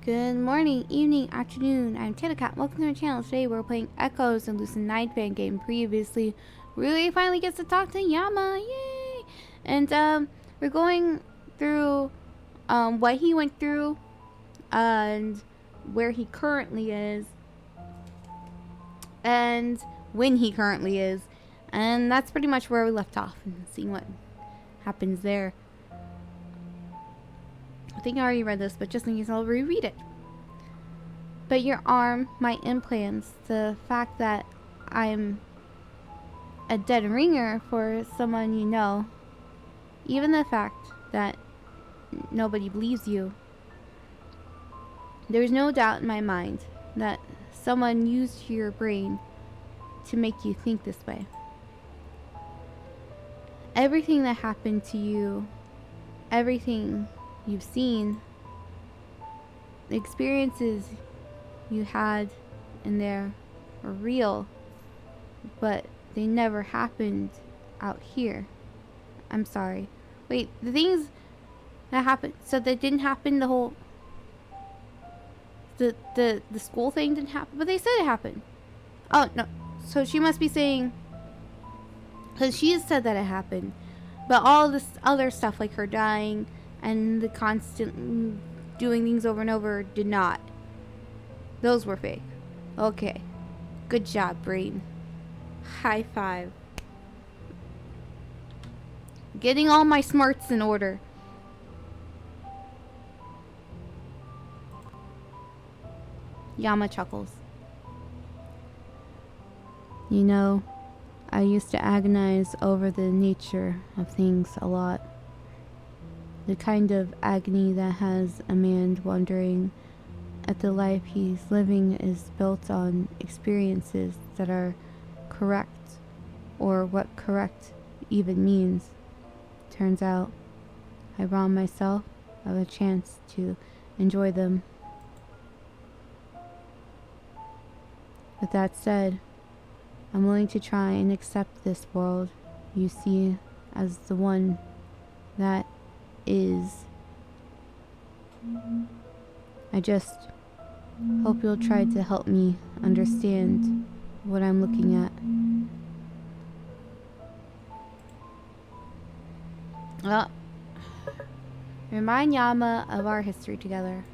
Good morning, evening, afternoon. I'm Tatocat. Welcome to my channel. Today we're playing Echoes and Lucid9 Fangame. Previously, really finally gets to talk to Yama. Yay! And we're going through what he went through and where he currently is and when he currently is. And that's pretty much where we left off and seeing what happens there. I think I already read this, but just in case I'll reread it. But your arm, my implants, the fact that I'm a dead ringer for someone you know, even the fact that nobody believes you. There's no doubt in my mind that someone used your brain to make you think this way. Everything that happened to you, everything you've seen, the experiences you had in there are real, but they never happened out here. I'm sorry. Wait, the things that happened, so that didn't happen, the whole the school thing didn't happen, but they said it happened. Oh no, so she must be saying, because she has said that it happened, but all this other stuff like her dying and the constant doing things over and over did not. Those were fake. Okay. Good job, brain. High five. Getting all my smarts in order. Yama chuckles. You know, I used to agonize over the nature of things a lot. The kind of agony that has a man wondering at the life he's living is built on experiences that are correct, or what correct even means. Turns out, I robbed myself of a chance to enjoy them. With that said, I'm willing to try and accept this world you see as the one that is. I just hope you'll try to help me understand what I'm looking at. Well, remind Yama of our history together.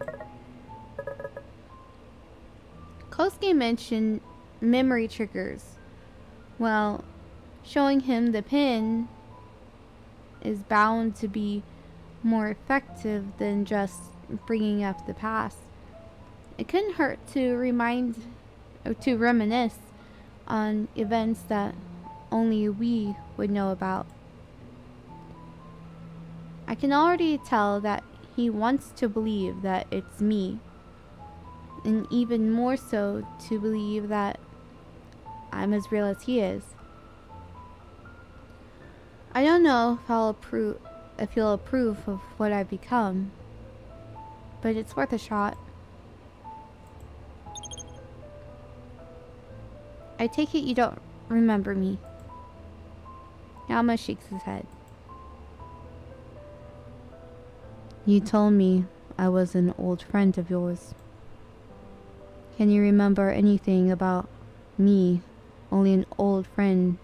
Kosuke mentioned memory triggers. Well, showing him the pin is bound to be more effective than just bringing up the past. It couldn't hurt to remind or to reminisce on events that only we would know about. I can already tell that he wants to believe that it's me, and even more so to believe that I'm as real as he is. I don't know if he'll approve of what I've become, but it's worth a shot. I take it you don't remember me. Yama shakes his head. You told me I was an old friend of yours. Can you remember anything about me? Only an old friend.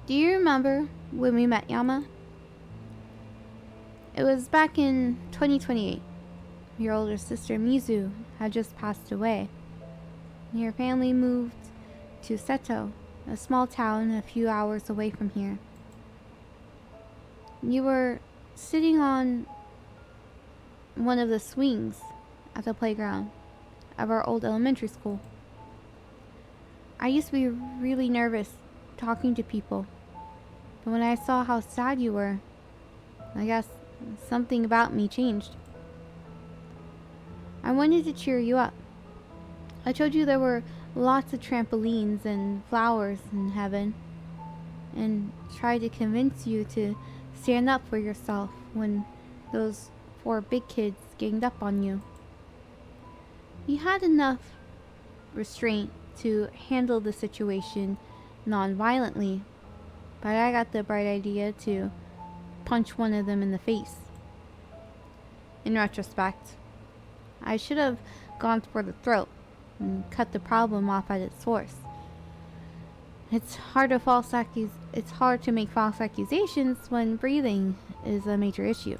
Do you remember when we met, Yama? It was back in 2028. Your older sister, Mizu, had just passed away. Your family moved to Seto, a small town a few hours away from here. You were sitting on one of the swings at the playground of our old elementary school. I used to be really nervous talking to people, but when I saw how sad you were, I guess something about me changed. I wanted to cheer you up. I told you there were lots of trampolines and flowers in heaven, and tried to convince you to stand up for yourself when those 4 big kids ganged up on you. You had enough restraint to handle the situation non-violently, but I got the bright idea to punch one of them in the face. In retrospect, I should have gone for the throat and cut the problem off at its source. It's hard to make false accusations when breathing is a major issue.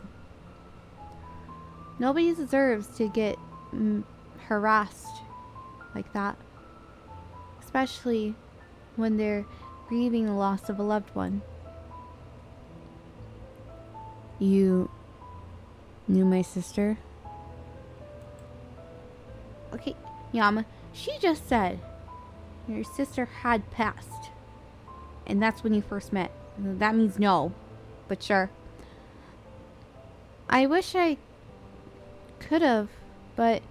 Nobody deserves to get harassed like that, especially when they're grieving the loss of a loved one. You knew my sister? Okay, Yama, she just said your sister had passed. And that's when you first met. That means no, but sure. I wish I could have, but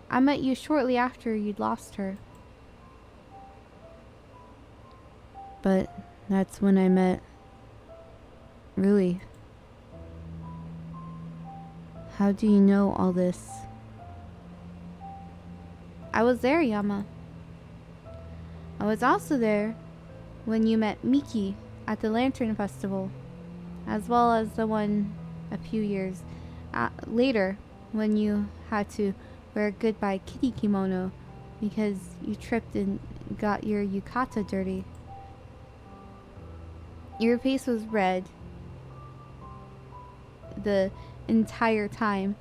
I met you shortly after you'd lost her. But that's when I met Rui. How do you know all this? I was there, Yama. I was also there when you met Miki at the Lantern Festival, as well as the one a few years later when you had to wear a goodbye kitty kimono because you tripped and got your yukata dirty. Your face was red the entire time,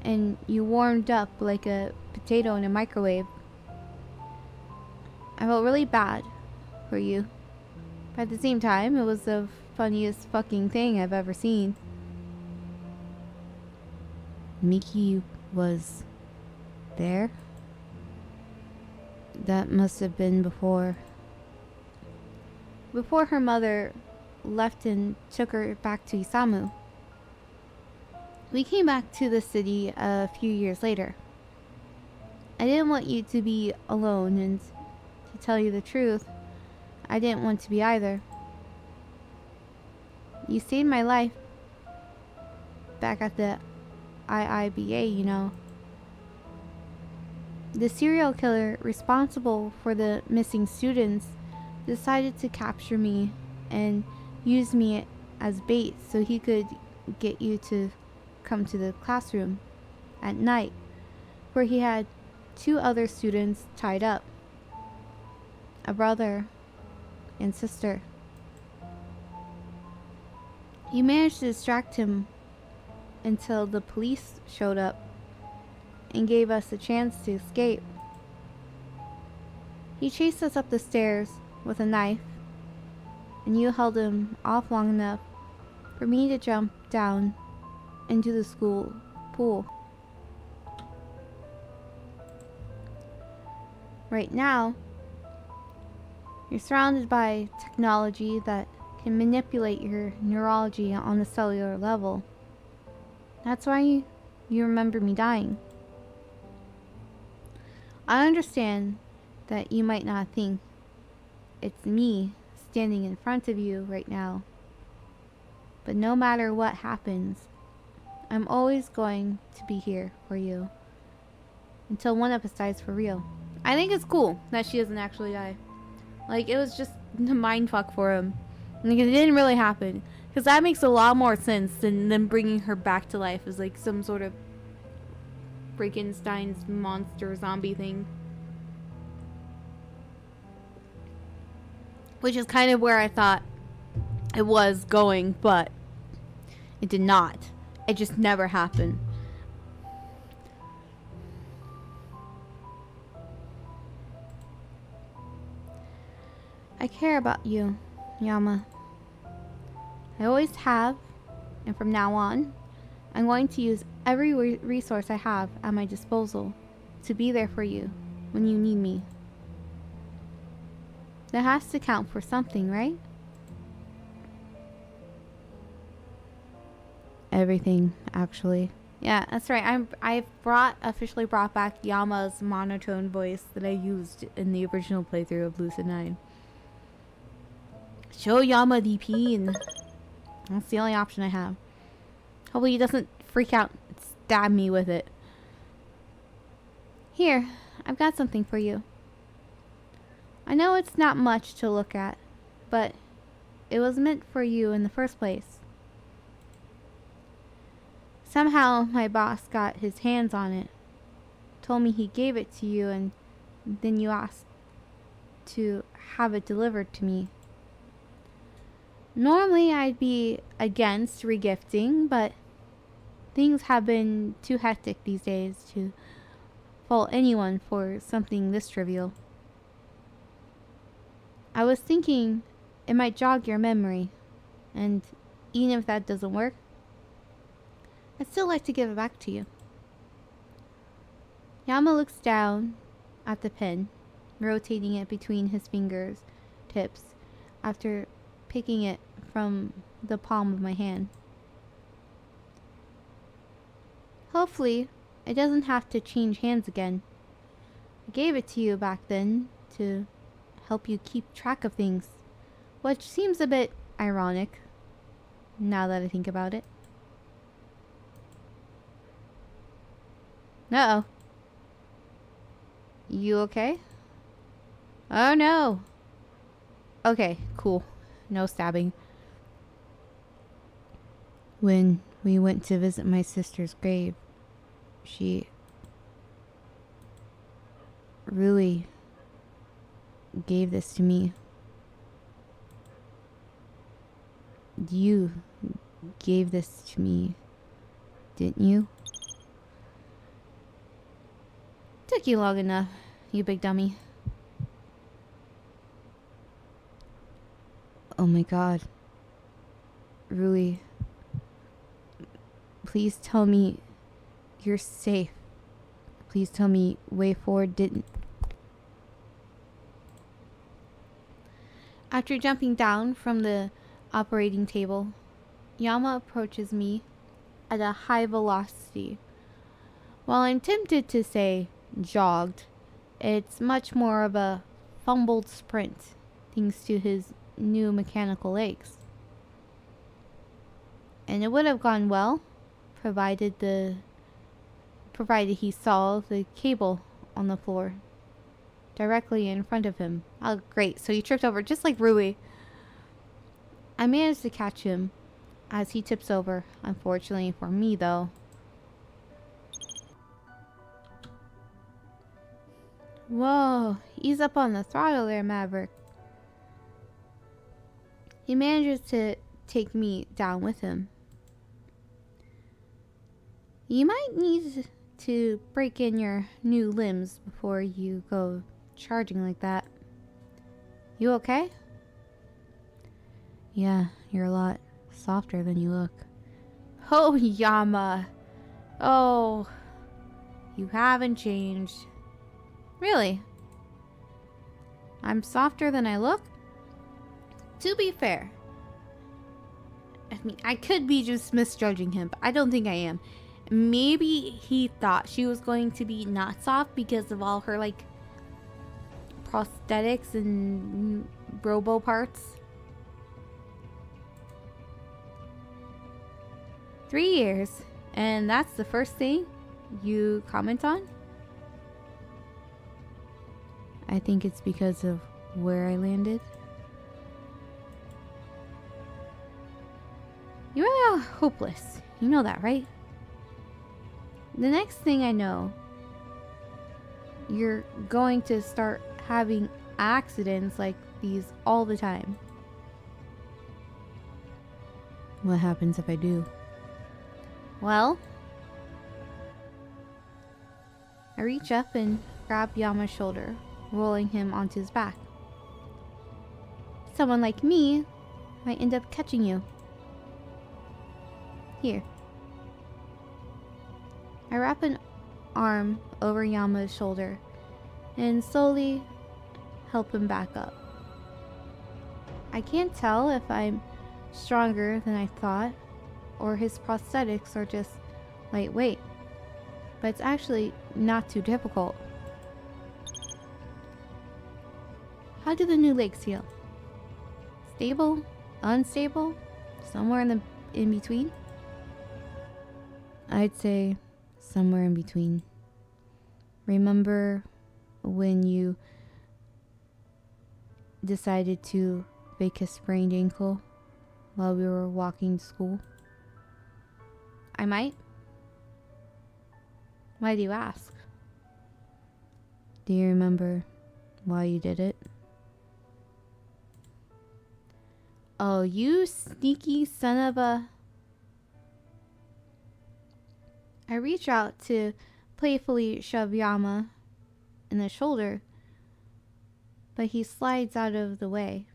and you warmed up like a potato in a microwave. I felt really bad for you, but at the same time, it was the funniest fucking thing I've ever seen. Miki was there? That must have been before her mother left and took her back to Isamu. We came back to the city a few years later. I didn't want you to be alone, and to tell you the truth, I didn't want to be either. You saved my life back at the IIBA, you know. The serial killer responsible for the missing students decided to capture me and use me as bait so he could get you to come to the classroom at night, where he had 2 other students tied up, a brother and sister. You managed to distract him until the police showed up and gave us a chance to escape. He chased us up the stairs with a knife, and you held him off long enough for me to jump down into the school pool. Right now, you're surrounded by technology that can manipulate your neurology on a cellular level. That's why you remember me dying. I understand that you might not think it's me standing in front of you right now, but no matter what happens, I'm always going to be here for you until one of us dies for real. I think it's cool that she doesn't actually die. Like, it was just a mind fuck for him. Like, it didn't really happen. Because that makes a lot more sense than them bringing her back to life as, like, some sort of Frankenstein's monster zombie thing. Which is kind of where I thought it was going, but it did not. It just never happened. I care about you, Yama. I always have, and from now on, I'm going to use every resource I have at my disposal to be there for you when you need me. That has to count for something, right? Everything, actually. Yeah, that's right. I've officially brought back Yama's monotone voice that I used in the original playthrough of Lucid9. Show Yama DP, and that's the only option I have. Hopefully he doesn't freak out and stab me with it. Here, I've got something for you. I know it's not much to look at, but it was meant for you in the first place. Somehow my boss got his hands on it. Told me he gave it to you and then you asked to have it delivered to me. Normally I'd be against regifting, but things have been too hectic these days to fault anyone for something this trivial. I was thinking it might jog your memory, and even if that doesn't work, I'd still like to give it back to you. Yama looks down at the pen, rotating it between his fingers tips after picking it from the palm of my hand. Hopefully, it doesn't have to change hands again. I gave it to you back then to help you keep track of things, which seems a bit ironic now that I think about it. Uh-oh. You okay? Oh no. Okay, cool. No stabbing. When we went to visit my sister's grave, she really gave this to me. You gave this to me, didn't you? Took you long enough, you big dummy. Oh my god. Rui, please tell me you're safe. Please tell me Way Forward didn't. After jumping down from the operating table, Yama approaches me at a high velocity. While I'm tempted to say jogged, it's much more of a fumbled sprint thanks to his new mechanical legs. And it would have gone well provided he saw the cable on the floor directly in front of him. Oh great, so he tripped over just like Rui. I managed to catch him as he tips over, unfortunately for me though. Whoa, ease up on the throttle there, Maverick. He manages to take me down with him. You might need to break in your new limbs before you go charging like that. You okay? Yeah, you're a lot softer than you look. Oh, Yama. Oh, you haven't changed. Really? I'm softer than I look? To be fair, I mean, I could be just misjudging him, but I don't think I am. Maybe he thought she was going to be not soft because of all her, like, prosthetics and robo parts. 3 years, and that's the first thing you comment on? I think it's because of where I landed. You really are hopeless. You know that, right? The next thing I know, you're going to start having accidents like these all the time. What happens if I do? Well, I reach up and grab Yama's shoulder, rolling him onto his back. Someone like me might end up catching you. Here. I wrap an arm over Yama's shoulder and slowly help him back up. I can't tell if I'm stronger than I thought or his prosthetics are just lightweight, but it's actually not too difficult. How do the new legs feel? Stable? Unstable? Somewhere in between? I'd say somewhere in between. Remember when you decided to fake a sprained ankle while we were walking to school? I might. Why do you ask? Do you remember why you did it? Oh, you sneaky son of a... I reach out to playfully shove Yama in the shoulder, but he slides out of the way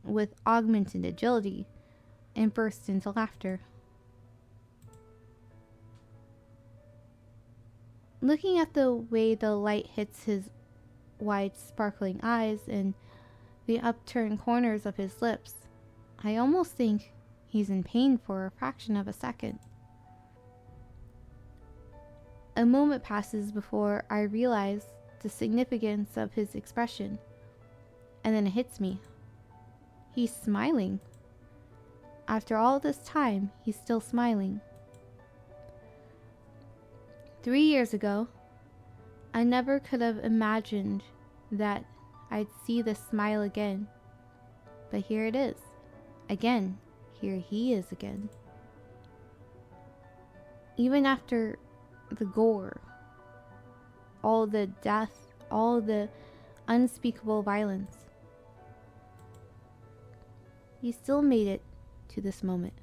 with augmented agility and bursts into laughter. Looking at the way the light hits his wide sparkling eyes and the upturned corners of his lips, I almost think he's in pain for a fraction of a second. A moment passes before I realize the significance of his expression, and then it hits me. He's smiling. After all this time, he's still smiling. 3 years ago, I never could have imagined that I'd see this smile again. But here it is. Again. Here he is again. Even after the gore, all the death, all the unspeakable violence, he still made it to this moment.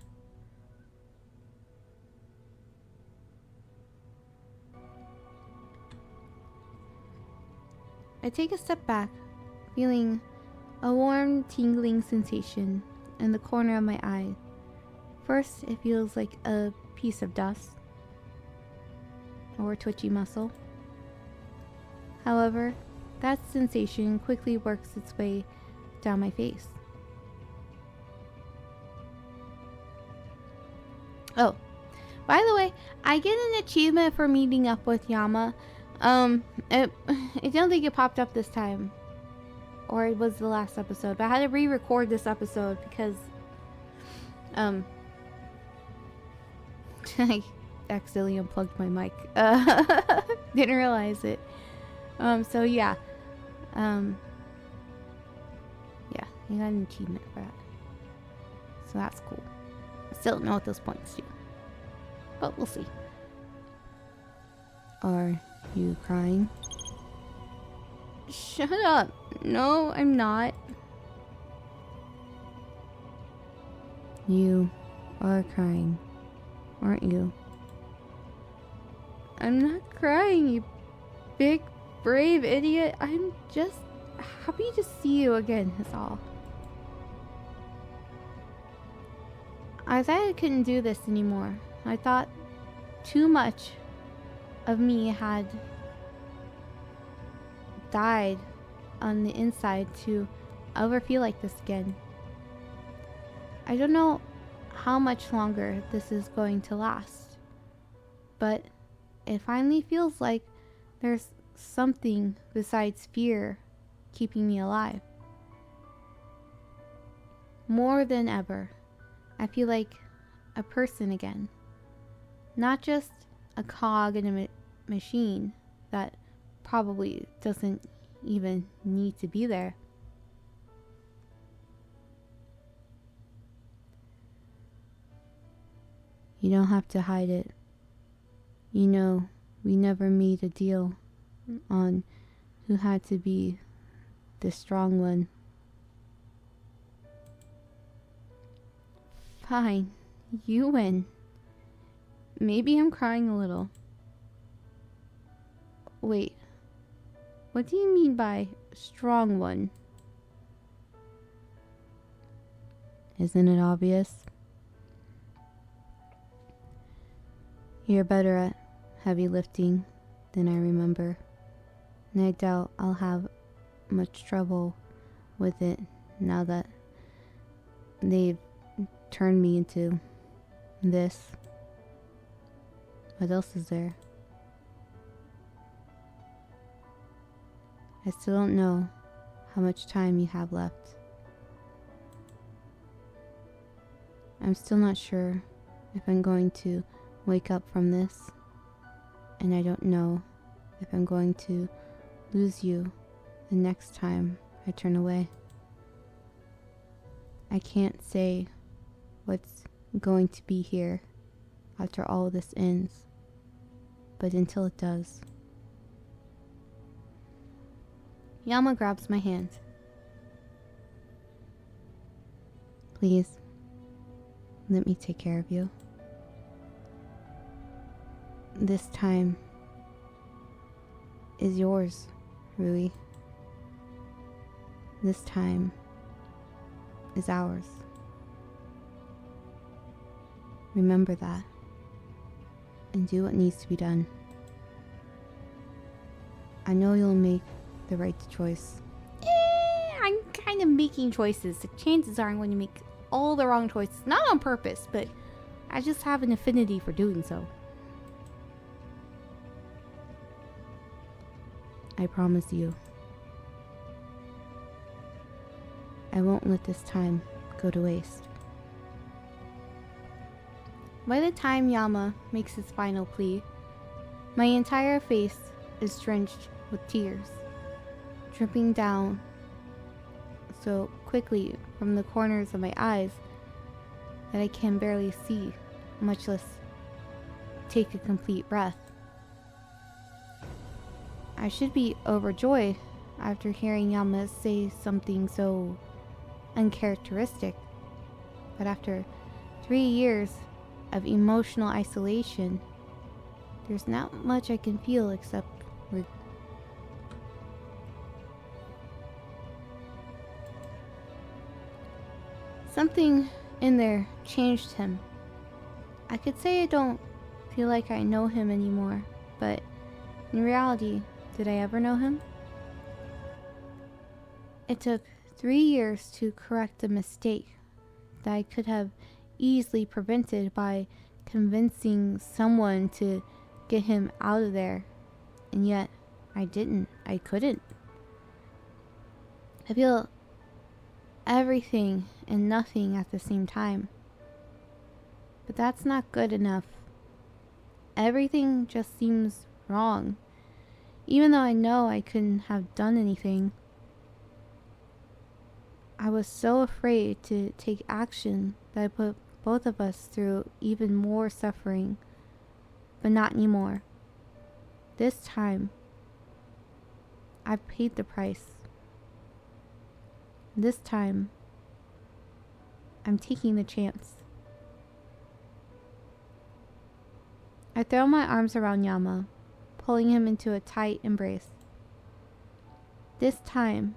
I take a step back, feeling a warm, tingling sensation in the corner of my eye. First, it feels like a piece of dust or a twitchy muscle. However, that sensation quickly works its way down my face. Oh, by the way, I get an achievement for meeting up with Yama. I don't think it popped up this time, or it was the last episode, but I had to re-record this episode because I accidentally unplugged my mic. Didn't realize it. So yeah. Yeah, you got an achievement for that. So that's cool. I still don't know what those points do, but we'll see. Are you crying? Shut up. No, I'm not. You are crying, aren't you? I'm not crying, you big, brave idiot. I'm just happy to see you again, is all. I thought I couldn't do this anymore. I thought too much of me had died on the inside to ever feel like this again. I don't know how much longer this is going to last, but it finally feels like there's something besides fear keeping me alive. More than ever, I feel like a person again, not just a cog in a machine that probably doesn't even need to be there. You don't have to hide it. You know, we never made a deal on who had to be the strong one. Fine, you win. Maybe I'm crying a little. Wait, what do you mean by strong one? Isn't it obvious? You're better at heavy lifting than I remember, and I doubt I'll have much trouble with it now that they've turned me into this. What else is there? I still don't know how much time you have left. I'm still not sure if I'm going to wake up from this, and I don't know if I'm going to lose you the next time I turn away. I can't say what's going to be here after all this ends, but until it does. Yama grabs my hand. Please, let me take care of you. This time is yours, Rui. This time is ours. Remember that, and do what needs to be done. I know you'll make the right choice. I'm kind of making choices. The chances are I'm going to make all the wrong choices. Not on purpose, but I just have an affinity for doing so. I promise you, I won't let this time go to waste. By the time Yama makes his final plea, my entire face is drenched with tears, dripping down so quickly from the corners of my eyes that I can barely see, much less take a complete breath. I should be overjoyed after hearing Yama say something so uncharacteristic, but after 3 years of emotional isolation, there's not much I can feel except something in there changed him. I could say I don't feel like I know him anymore, but in reality, did I ever know him? It took 3 years to correct a mistake that I could have easily prevented by convincing someone to get him out of there, and yet I didn't. I couldn't. I feel everything and nothing at the same time, but that's not good enough. Everything just seems wrong, even though I know I couldn't have done anything. I was so afraid to take action that I put both of us through even more suffering, but not anymore. This time, I've paid the price. This time, I'm taking the chance. I throw my arms around Yama, pulling him into a tight embrace. This time,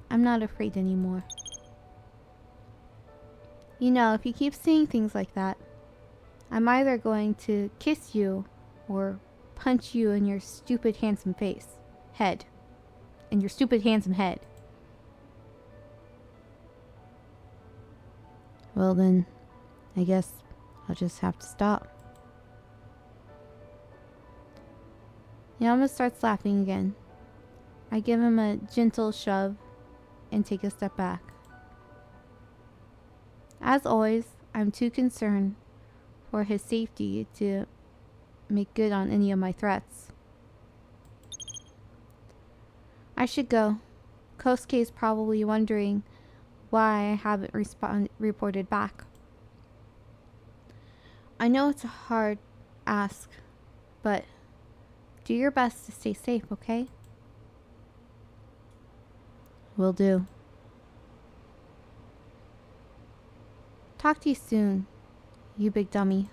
I'm not afraid anymore. You know, if you keep saying things like that, I'm either going to kiss you or punch you in your stupid handsome head. In your stupid handsome head. Well then, I guess I'll just have to stop. Yama starts laughing again. I give him a gentle shove and take a step back. As always, I'm too concerned for his safety to make good on any of my threats. I should go. Kosuke's probably wondering why I haven't reported back. I know it's a hard ask, but do your best to stay safe, okay? Will do. Talk to you soon, you big dummy.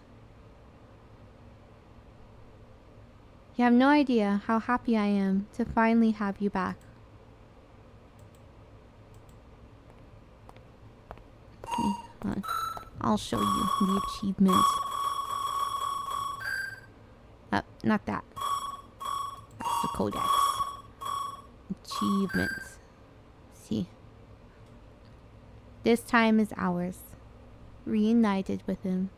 You have no idea how happy I am to finally have you back. Okay, I'll show you the achievement. Not that. That's the codex. Achievements. See. This time is ours. Reunited with him.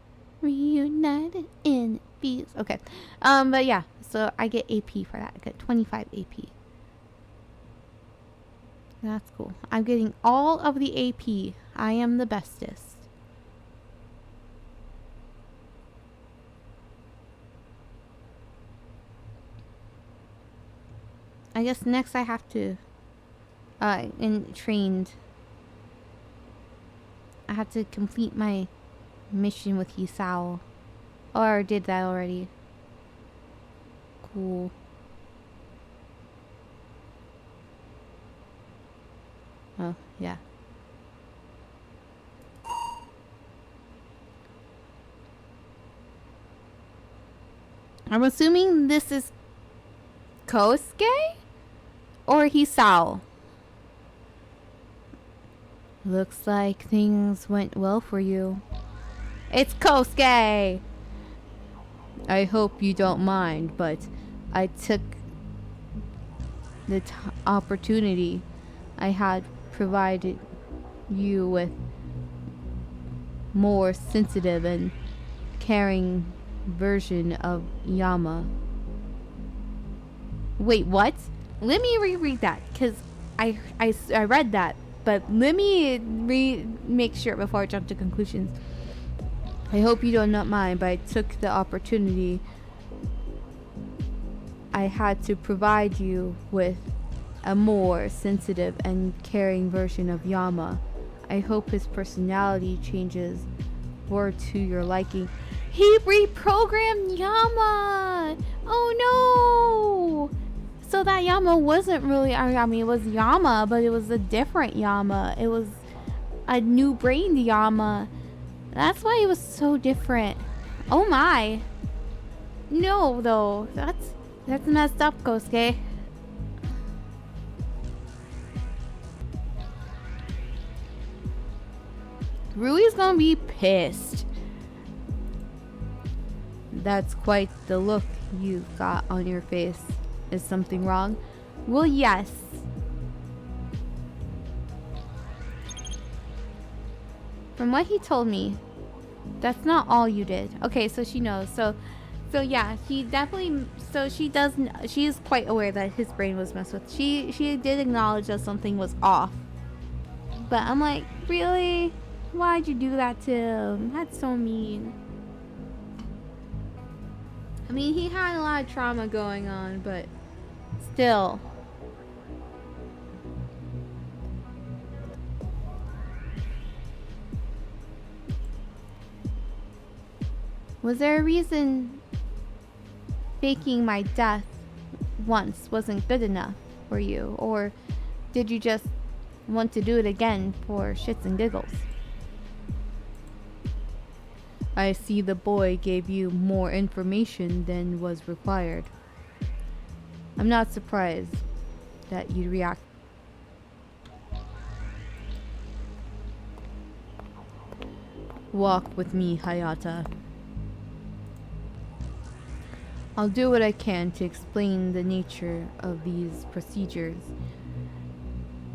Reunited in peace. Okay. But yeah, so I get AP for that. I get 25 AP. That's cool. I'm getting all of the AP. I am the bestest. I guess next I have to trained. I have to complete my mission with Yusao. Or did that already? cool. Oh, yeah. I'm assuming this is Kosuke or Hisao. Looks like things went well for you. It's Kosuke! I hope you don't mind, but I took the opportunity I had provided you with more sensitive and caring version of Yama. Wait, what? Let me reread that, because I read that, but let me make sure before I jump to conclusions. I hope you do not mind, but I took the opportunity I had to provide you with a more sensitive and caring version of Yama. I hope his personality changes were to your liking. He reprogrammed Yama! Oh no! So that Yama wasn't really, I mean, it was Yama, but it was a different Yama. It was a new brain Yama. That's why it was so different. Oh my. No, though. That's messed up, Kosuke. Rui's gonna be pissed. That's quite the look you've got on your face. Is something wrong? Well, yes. From what he told me, that's not all you did. Okay, so she knows. So yeah, she definitely, so she is quite aware that his brain was messed with. She did acknowledge that something was off. But I'm like, really? Why'd you do that to him? That's so mean. I mean, he had a lot of trauma going on, but still. Was there a reason faking my death once wasn't good enough for you? Or did you just want to do it again for shits and giggles? I see the boy gave you more information than was required. I'm not surprised that you'd react. Walk with me, Hayata. I'll do what I can to explain the nature of these procedures.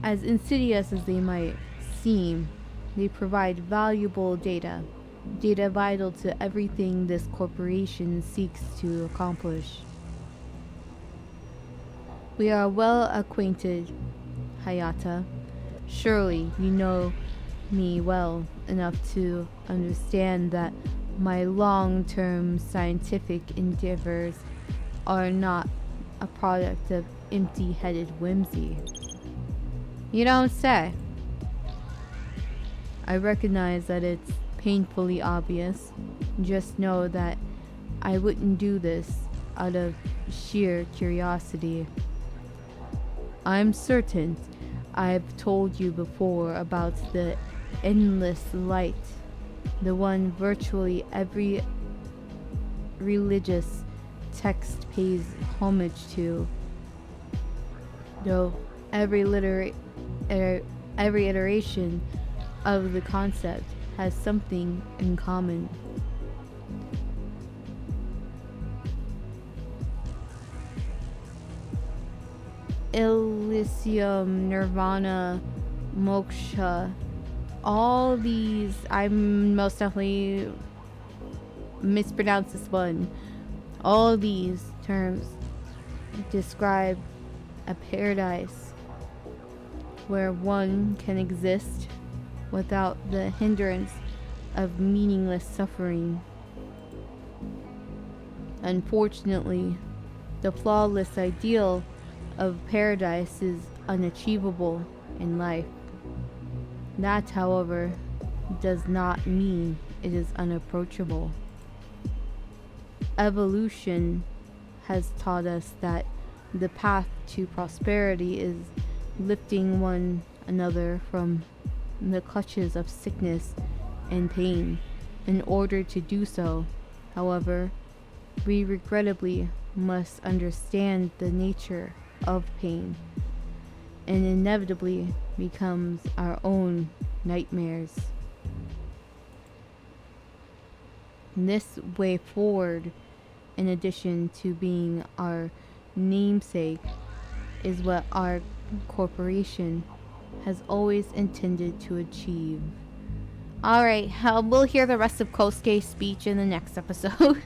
As insidious as they might seem, they provide valuable data vital to everything this corporation seeks to accomplish. We are well acquainted, Hayata. Surely you know me well enough to understand that my long-term scientific endeavors are not a product of empty-headed whimsy. You don't say. I recognize that it's painfully obvious. Just know that I wouldn't do this out of sheer curiosity. I'm certain I've told you before about the endless light, the one virtually every religious text pays homage to, though every iteration of the concept has something in common. Elysium, Nirvana, Moksha, all these, I most definitely mispronounced this one. All these terms describe a paradise where one can exist without the hindrance of meaningless suffering. Unfortunately, the flawless ideal of paradise is unachievable in life. That, however, does not mean it is unapproachable. Evolution has taught us that the path to prosperity is lifting one another from the clutches of sickness and pain. In order to do so, however, we regrettably must understand the nature of pain, and inevitably becomes our own nightmares. This way forward, in addition to being our namesake, is what our corporation has always intended to achieve. Alright, we'll hear the rest of Kosuke's speech in the next episode.